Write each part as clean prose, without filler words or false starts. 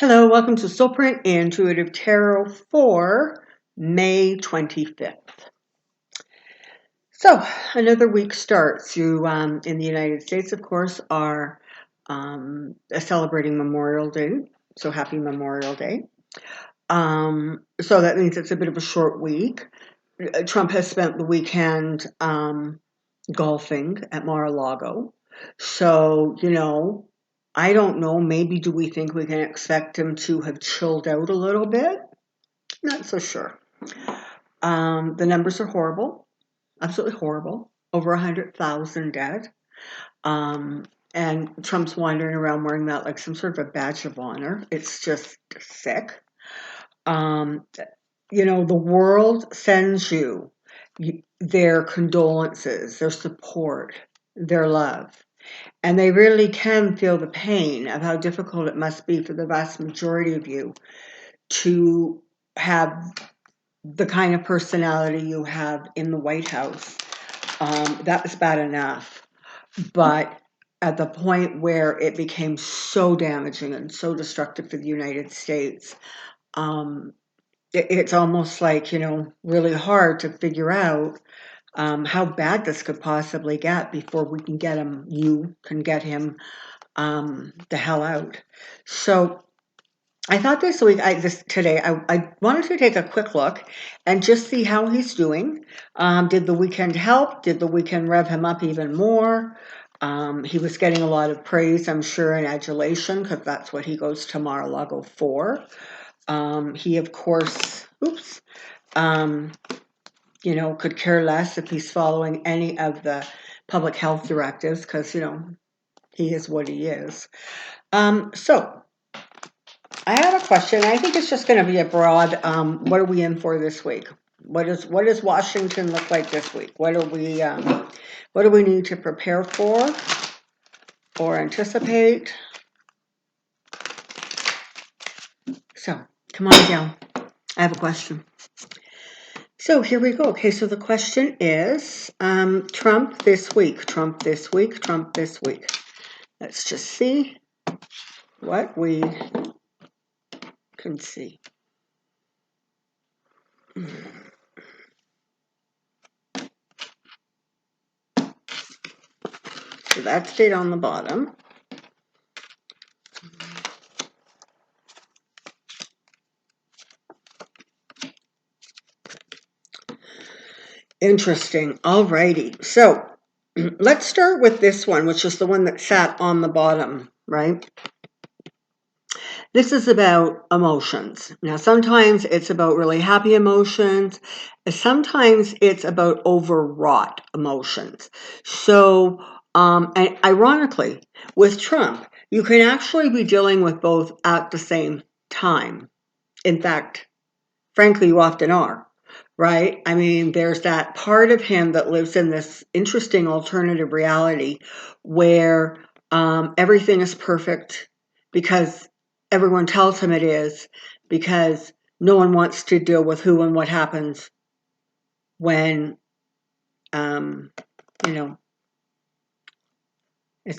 Hello, welcome to Soulprint Intuitive Tarot for May 25th. So, another week starts. You, in the United States, of course, are celebrating Memorial Day. So, happy Memorial Day. So that means it's a bit of a short week. Trump has spent the weekend golfing at Mar-a-Lago. So, I don't know, maybe do we think we can expect him to have chilled out a little bit? Not so sure. The numbers are horrible, absolutely horrible. Over 100,000 dead. And Trump's wandering around wearing that like some sort of a badge of honor. It's just sick. The world sends you their condolences, their support, their love. And they really can feel the pain of how difficult it must be for the vast majority of you to have the kind of personality you have in the White House. That was bad enough. But at the point where it became so damaging and so destructive for the United States, it's almost like, really hard to figure out how bad this could possibly get before we can get him, you can get him the hell out. So I thought this week, today, I wanted to take a quick look and just see how he's doing. Did the weekend help? Did the weekend rev him up even more? He was getting a lot of praise, I'm sure, and adulation, because that's what he goes to Mar-a-Lago for. He, of course, could care less if he's following any of the public health directives, because, he is what he is. So I have a question. I think it's just going to be a broad, what are we in for this week? What does Washington look like this week? What do we need to prepare for or anticipate? So come on down. I have a question. So here we go. Okay, so the question is, Trump this week, Trump this week, Trump this week. Let's just see what we can see. So that stayed on the bottom. Interesting. Alrighty. So let's start with this one, which is the one that sat on the bottom, right? This is about emotions. Now, sometimes it's about really happy emotions. Sometimes it's about overwrought emotions. So, and ironically, with Trump, you can actually be dealing with both at the same time. In fact, frankly, you often are. Right? I mean, there's that part of him that lives in this interesting alternative reality where everything is perfect because everyone tells him it is, because no one wants to deal with who and what happens when, it's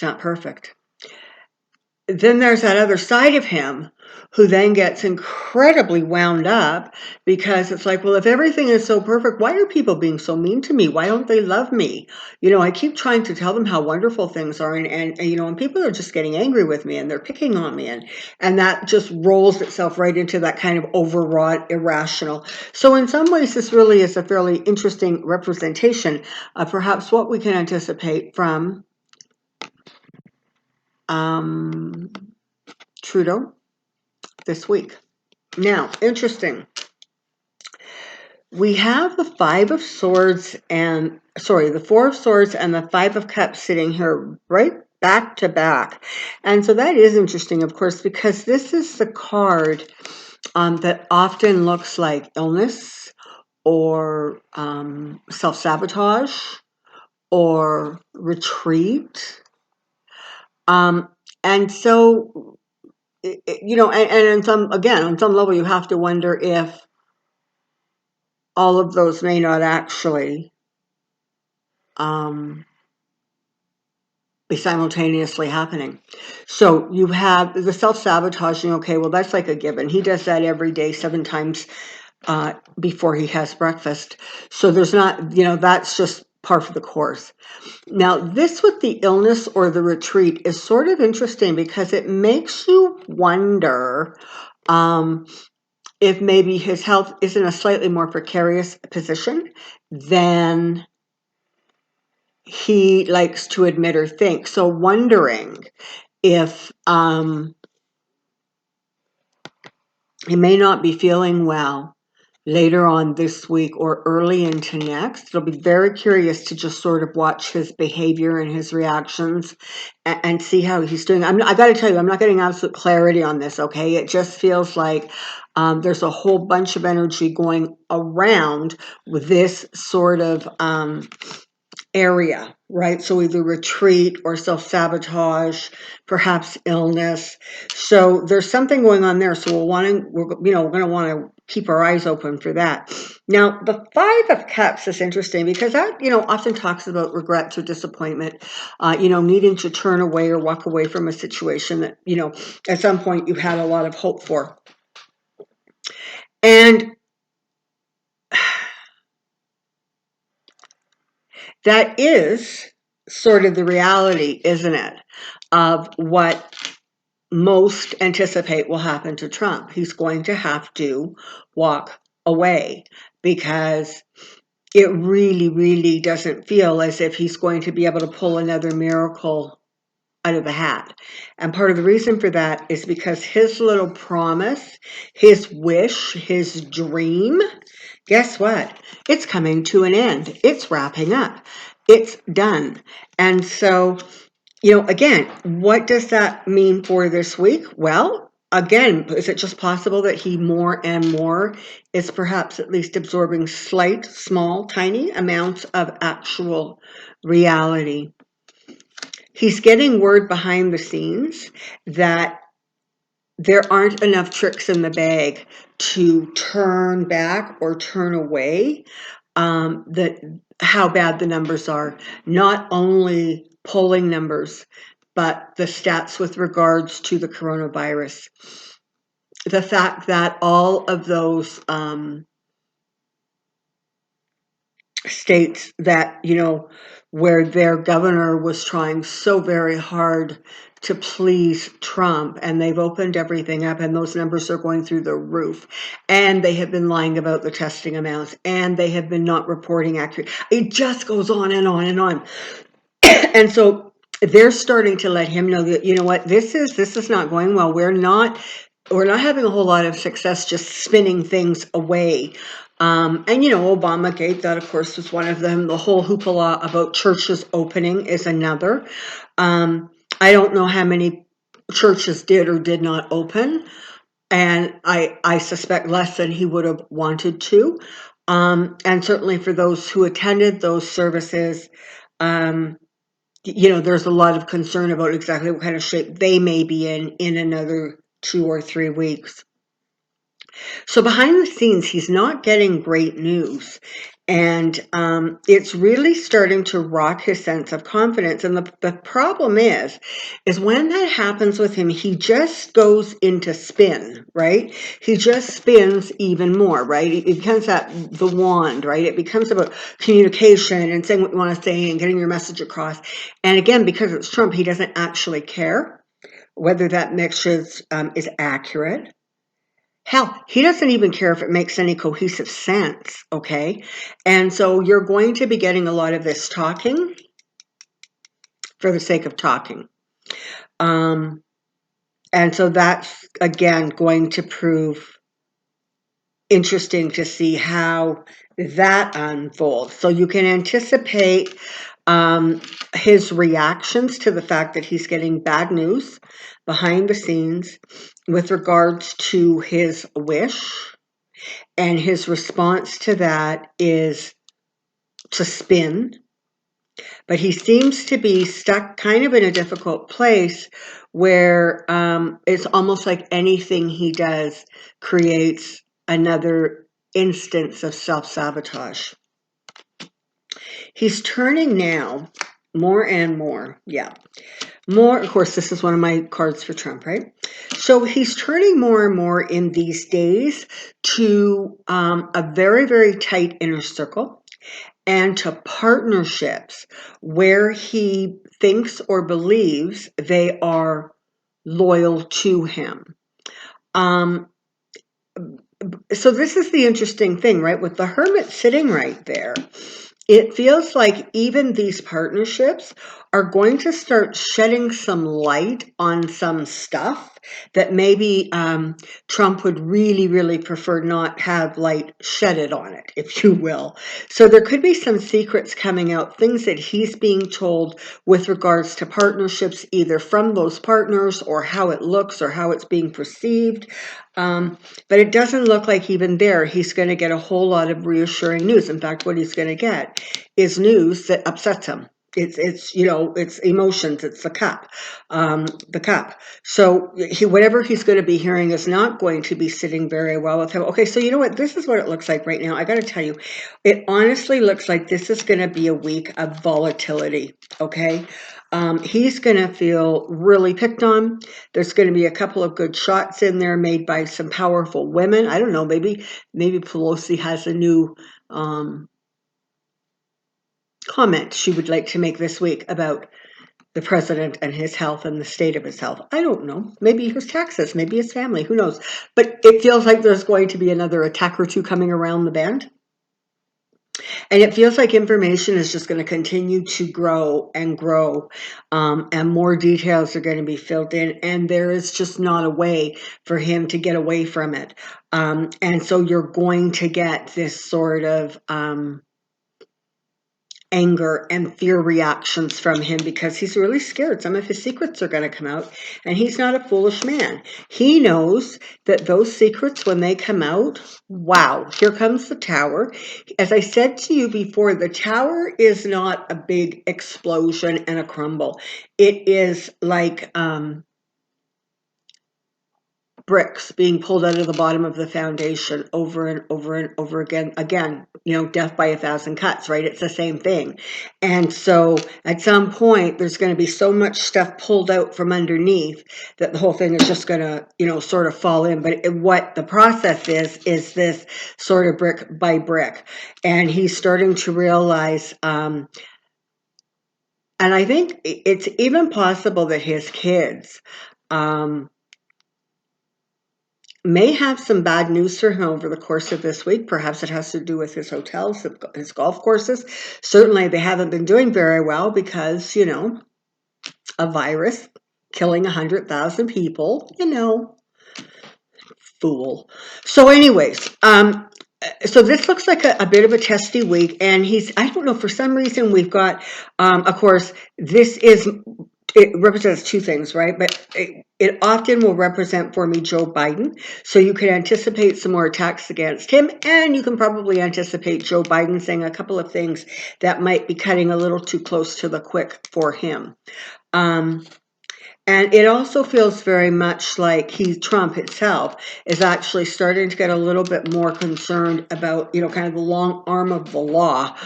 not perfect. Then there's that other side of him who then gets incredibly wound up because it's like, well, if everything is so perfect, why are people being so mean to me? Why don't they love me? I keep trying to tell them how wonderful things are, and people are just getting angry with me and they're picking on me, and that just rolls itself right into that kind of overwrought, irrational. So in some ways, this really is a fairly interesting representation of perhaps what we can anticipate from Trudeau this week. Now, interesting. We have the Five of Swords the Four of Swords and the Five of Cups sitting here right back to back. And so that is interesting, of course, because this is the card that often looks like illness or self-sabotage or retreat. And so, and on some level, you have to wonder if all of those may not actually be simultaneously happening. So you have the self-sabotaging, okay, well, that's like a given. He does that every day, 7 times before he has breakfast. So there's not, that's just par for the course. Now, this with the illness or the retreat is sort of interesting because it makes you wonder if maybe his health is in a slightly more precarious position than he likes to admit or think. So wondering if he may not be feeling well later on this week or early into next. It'll be very curious to just sort of watch his behavior and his reactions and see how he's doing. I got to tell you, I'm not getting absolute clarity on this, okay? It just feels like there's a whole bunch of energy going around with this sort of area, right? So either retreat or self-sabotage, perhaps illness. So there's something going on there. So we're going to want to keep our eyes open for that. Now, the 5 of Cups is interesting because that, often talks about regrets or disappointment, needing to turn away or walk away from a situation that, at some point you had a lot of hope for. And that is sort of the reality, isn't it, of what most anticipate will happen to Trump. He's going to have to walk away because it really, really doesn't feel as if he's going to be able to pull another miracle out of the hat. And part of the reason for that is because his little promise, his wish, his dream, guess what? It's coming to an end. It's wrapping up. It's done. And so, again, what does that mean for this week? Well, again, is it just possible that he more and more is perhaps at least absorbing slight, small, tiny amounts of actual reality? He's getting word behind the scenes that there aren't enough tricks in the bag to turn back or turn away that how bad the numbers are. Not only polling numbers, but the stats with regards to the coronavirus. The fact that all of those states that, where their governor was trying so very hard to please Trump, and they've opened everything up, and those numbers are going through the roof, and they have been lying about the testing amounts, and they have been not reporting accurate. It just goes on and on and on. And so they're starting to let him know that, what, this is not going well. We're not having a whole lot of success just spinning things away. And Obamagate, that of course was one of them. The whole hoopla about churches opening is another. I don't know how many churches did or did not open, and I suspect less than he would have wanted to. And certainly for those who attended those services, there's a lot of concern about exactly what kind of shape they may be in another 2 or 3 weeks. So behind the scenes, he's not getting great news. And it's really starting to rock his sense of confidence. And the problem is when that happens with him, he just goes into spin, right? He just spins even more, right? It becomes the wand, right? It becomes about communication and saying what you want to say and getting your message across. And again, because it's Trump, he doesn't actually care whether that message is accurate. Hell, he doesn't even care if it makes any cohesive sense, okay? And so you're going to be getting a lot of this talking for the sake of talking. And so that's, again, going to prove interesting to see how that unfolds. So you can anticipate his reactions to the fact that he's getting bad news behind the scenes with regards to his wish. And his response to that is to spin. But he seems to be stuck kind of in a difficult place where it's almost like anything he does creates another instance of self-sabotage. He's turning now More and more. Yeah. More, of course, this is one of my cards for Trump, right? So he's turning more and more in these days to a very, very tight inner circle and to partnerships where he thinks or believes they are loyal to him. Um, so this is the interesting thing, right? With the Hermit sitting right there, it feels like even these partnerships are going to start shedding some light on some stuff that maybe Trump would really, really prefer not have light shedded on it, if you will. So there could be some secrets coming out, things that he's being told with regards to partnerships, either from those partners or how it looks or how it's being perceived. But it doesn't look like even there he's going to get a whole lot of reassuring news. In fact, what he's going to get is news that upsets him. It's it's emotions. It's the cup, the cup. So whatever he's going to be hearing is not going to be sitting very well with him. Okay, so you know what? This is what it looks like right now. I got to tell you, it honestly looks like this is going to be a week of volatility. Okay. He's going to feel really picked on. There's going to be a couple of good shots in there made by some powerful women. I don't know, maybe Pelosi has a new comment she would like to make this week about the president and his health and the state of his health. I don't know. Maybe his taxes, maybe his family, who knows? But it feels like there's going to be another attack or two coming around the bend. And it feels like information is just going to continue to grow and grow, and more details are going to be filled in, and there is just not a way for him to get away from it. And so you're going to get this sort of anger and fear reactions from him because he's really scared. Some of his secrets are going to come out, and he's not a foolish man. He knows that those secrets, when they come out, wow, here comes the tower. As I said to you before, the tower is not a big explosion and a crumble. It is like bricks being pulled out of the bottom of the foundation over and over and over again. Again, death by 1,000 cuts, right? It's the same thing. And so at some point, there's going to be so much stuff pulled out from underneath that the whole thing is just going to, sort of fall in. But what the process is this sort of brick by brick. And he's starting to realize, and I think it's even possible that his kids, may have some bad news for him over the course of this week. Perhaps it has to do with his hotels, his golf courses. Certainly, they haven't been doing very well because, a virus killing 100,000 people, fool. So anyways, so this looks like a bit of a testy week, and I don't know, for some reason we've got, of course, it represents two things, right? But it often will represent for me Joe Biden. So you can anticipate some more attacks against him, and you can probably anticipate Joe Biden saying a couple of things that might be cutting a little too close to the quick for him. And it also feels very much like Trump itself is actually starting to get a little bit more concerned about, kind of the long arm of the law,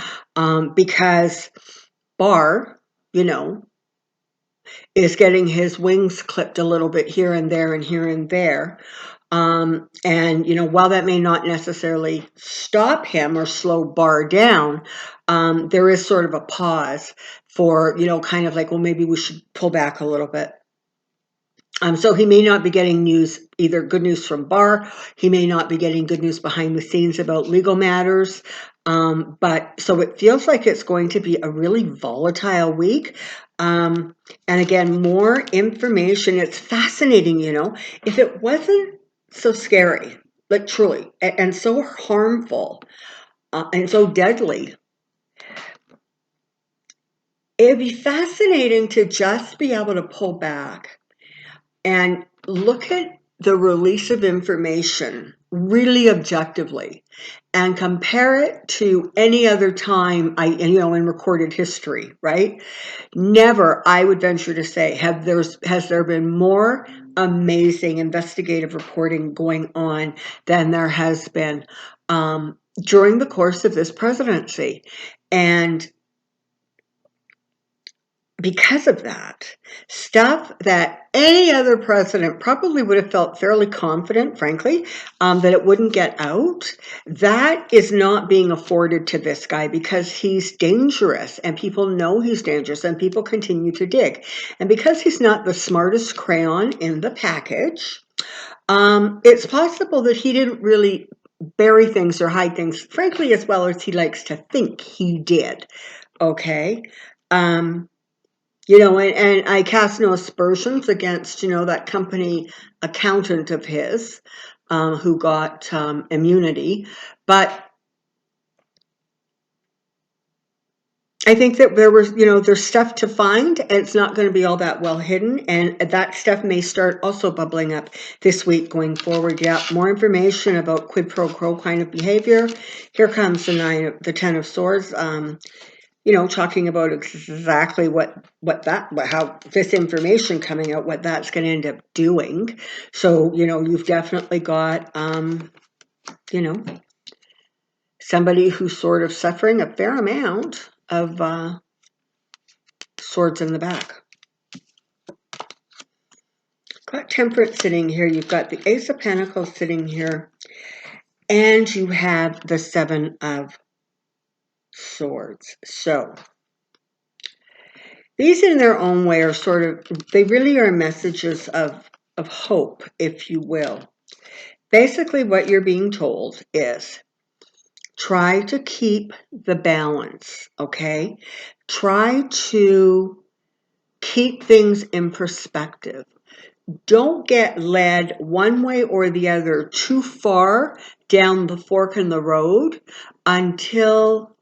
because Barr, is getting his wings clipped a little bit here and there and here and there. And, while that may not necessarily stop him or slow Barr down, there is sort of a pause for, kind of like, well, maybe we should pull back a little bit. So he may not be getting news, either good news from Barr. He may not be getting good news behind the scenes about legal matters. But so it feels like it's going to be a really volatile week. And again, more information. It's fascinating, if it wasn't so scary, like truly, and so harmful, and so deadly, it'd be fascinating to just be able to pull back and look at the release of information really objectively and compare it to any other time in recorded history, right? Never, I would venture to say, has there been more amazing investigative reporting going on than there has been during the course of this presidency. And because of that, stuff that any other president probably would have felt fairly confident, frankly, that it wouldn't get out, that is not being afforded to this guy because he's dangerous and people know he's dangerous and people continue to dig. And because he's not the smartest crayon in the package, it's possible that he didn't really bury things or hide things, frankly, as well as he likes to think he did. Okay. And I cast no aspersions against, that company accountant of his who got immunity. But I think that there's stuff to find, and it's not going to be all that well hidden. And that stuff may start also bubbling up this week going forward. Yeah, more information about quid pro quo kind of behavior. Here comes the 10 of Swords. Talking about exactly how this information coming out, what that's going to end up doing. So, you've definitely got, somebody who's sort of suffering a fair amount of swords in the back. Got Temperance sitting here. You've got the Ace of Pentacles sitting here. And you have the 7 of Swords. So, these in their own way are they really are messages of hope, if you will. Basically, what you're being told is try to keep the balance, okay? Try to keep things in perspective. Don't get led one way or the other too far down the fork in the road until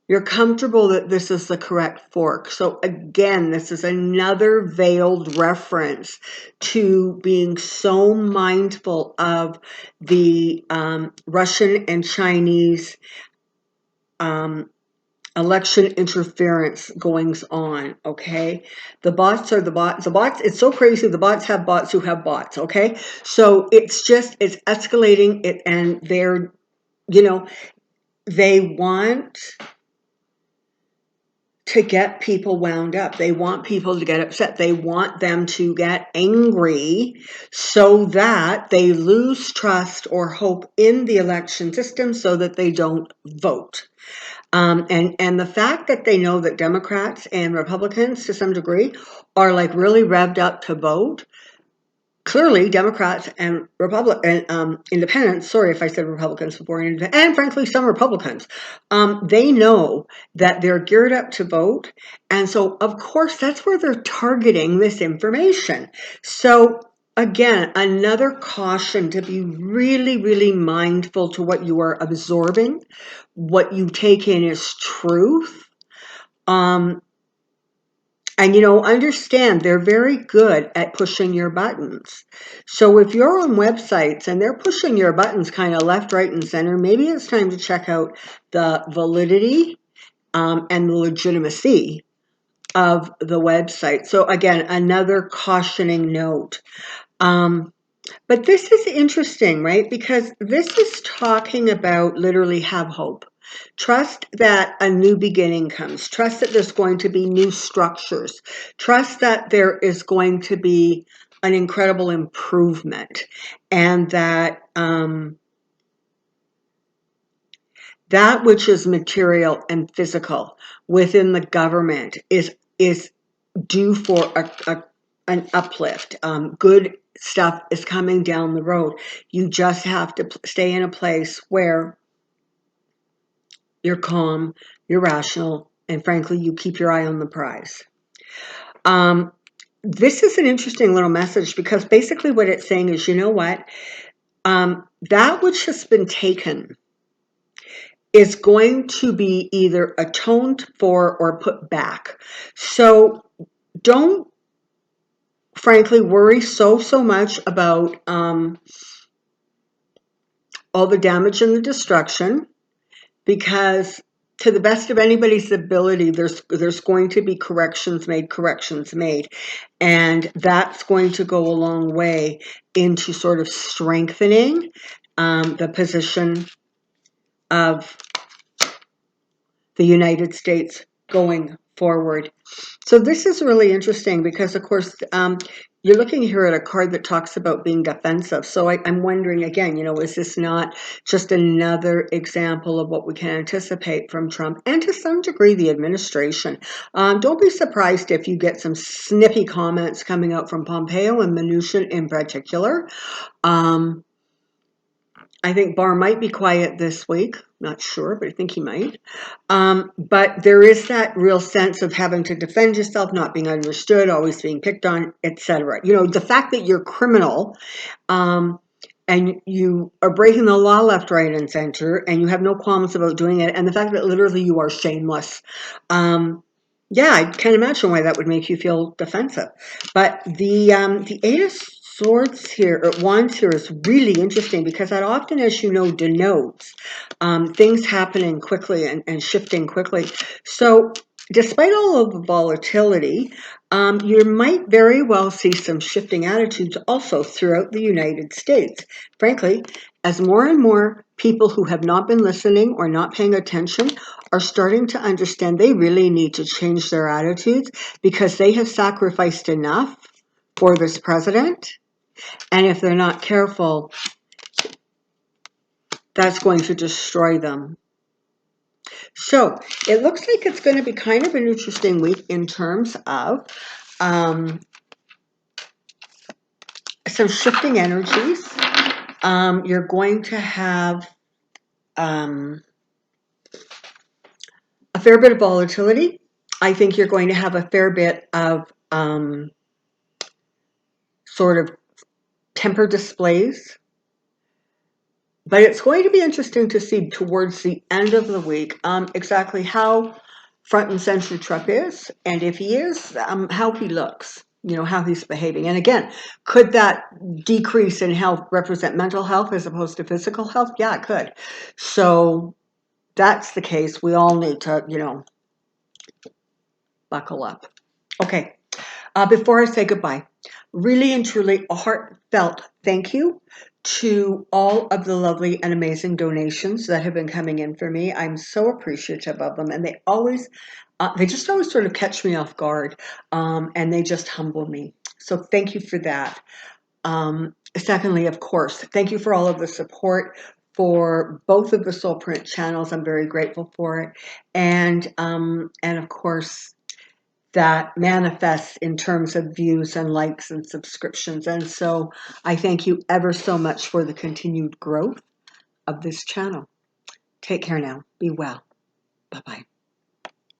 you're comfortable that this is the correct fork. So again, this is another veiled reference to being so mindful of the Russian and Chinese election interference goings on, okay? The bots are the bots. The bots, it's so crazy. The bots have bots who have bots, okay? So it's escalating it, and they want to get people wound up. They want people to get upset. They want them to get angry so that they lose trust or hope in the election system so that they don't vote. And the fact that they know that Democrats and Republicans to some degree are like really revved up to vote. Clearly, Democrats and independents, sorry if I said Republicans before, and frankly, some Republicans, they know that they're geared up to vote. And so, of course, that's where they're targeting this information. So, again, another caution to be really, really mindful to what you are absorbing, what you take in as truth. And, understand they're very good at pushing your buttons. So if you're on websites and they're pushing your buttons kind of left, right, and center, maybe it's time to check out the validity and the legitimacy of the website. So again, another cautioning note. But this is interesting, right? Because this is talking about literally have hope. Trust that a new beginning comes. Trust that there's going to be new structures. Trust that there is going to be an incredible improvement, and that that which is material and physical within the government is due for an uplift. Good stuff is coming down the road. You just have to stay in a place where you're calm, you're rational, and frankly, you keep your eye on the prize. This is an interesting little message because basically what it's saying is, you know what? That which has been taken is going to be either atoned for or put back. So don't, frankly, worry so much about all the damage and the destruction, because to the best of anybody's ability, there's going to be corrections made, and that's going to go a long way into sort of strengthening the position of the United States going forward. So this is really interesting because, of course, you're looking here at a card that talks about being defensive. So I'm wondering again, is this not just another example of what we can anticipate from Trump and to some degree the administration? Don't be surprised if you get some snippy comments coming out from Pompeo and Mnuchin in particular. I think Barr might be quiet this week. Not sure, but I think he might. But there is that real sense of having to defend yourself, not being understood, always being picked on, etc. The fact that you're criminal and you are breaking the law left, right, and center, and you have no qualms about doing it, and the fact that literally you are shameless. Yeah, I can't imagine why that would make you feel defensive. But the Eight of Swords here, or Wands here, is really interesting because that often, as you know, denotes things happening quickly and shifting quickly. So despite all of the volatility, you might very well see some shifting attitudes also throughout the United States. Frankly, as more and more people who have not been listening or not paying attention are starting to understand they really need to change their attitudes because they have sacrificed enough for this president. And if they're not careful, that's going to destroy them. So it looks like it's going to be kind of an interesting week in terms of some shifting energies. You're going to have a fair bit of volatility. I think you're going to have a fair bit of sort of temper displays. But it's going to be interesting to see towards the end of the week exactly how front and center Trump is, and if he is, how he looks, how he's behaving. And again, could that decrease in health represent mental health as opposed to physical health? Yeah, it could. So that's the case. We all need to, buckle up. Okay. Before I say goodbye, really and truly a heartfelt thank you to all of the lovely and amazing donations that have been coming in for me. I'm so appreciative of them, and they just always sort of catch me off guard, and they just humble me. So thank you for that. Secondly, of course, thank you for all of the support for both of the Soulprint channels. I'm very grateful for it, and of course, that manifests in terms of views and likes and subscriptions. And so I thank you ever so much for the continued growth of this channel. Take care now. Be well. Bye-bye.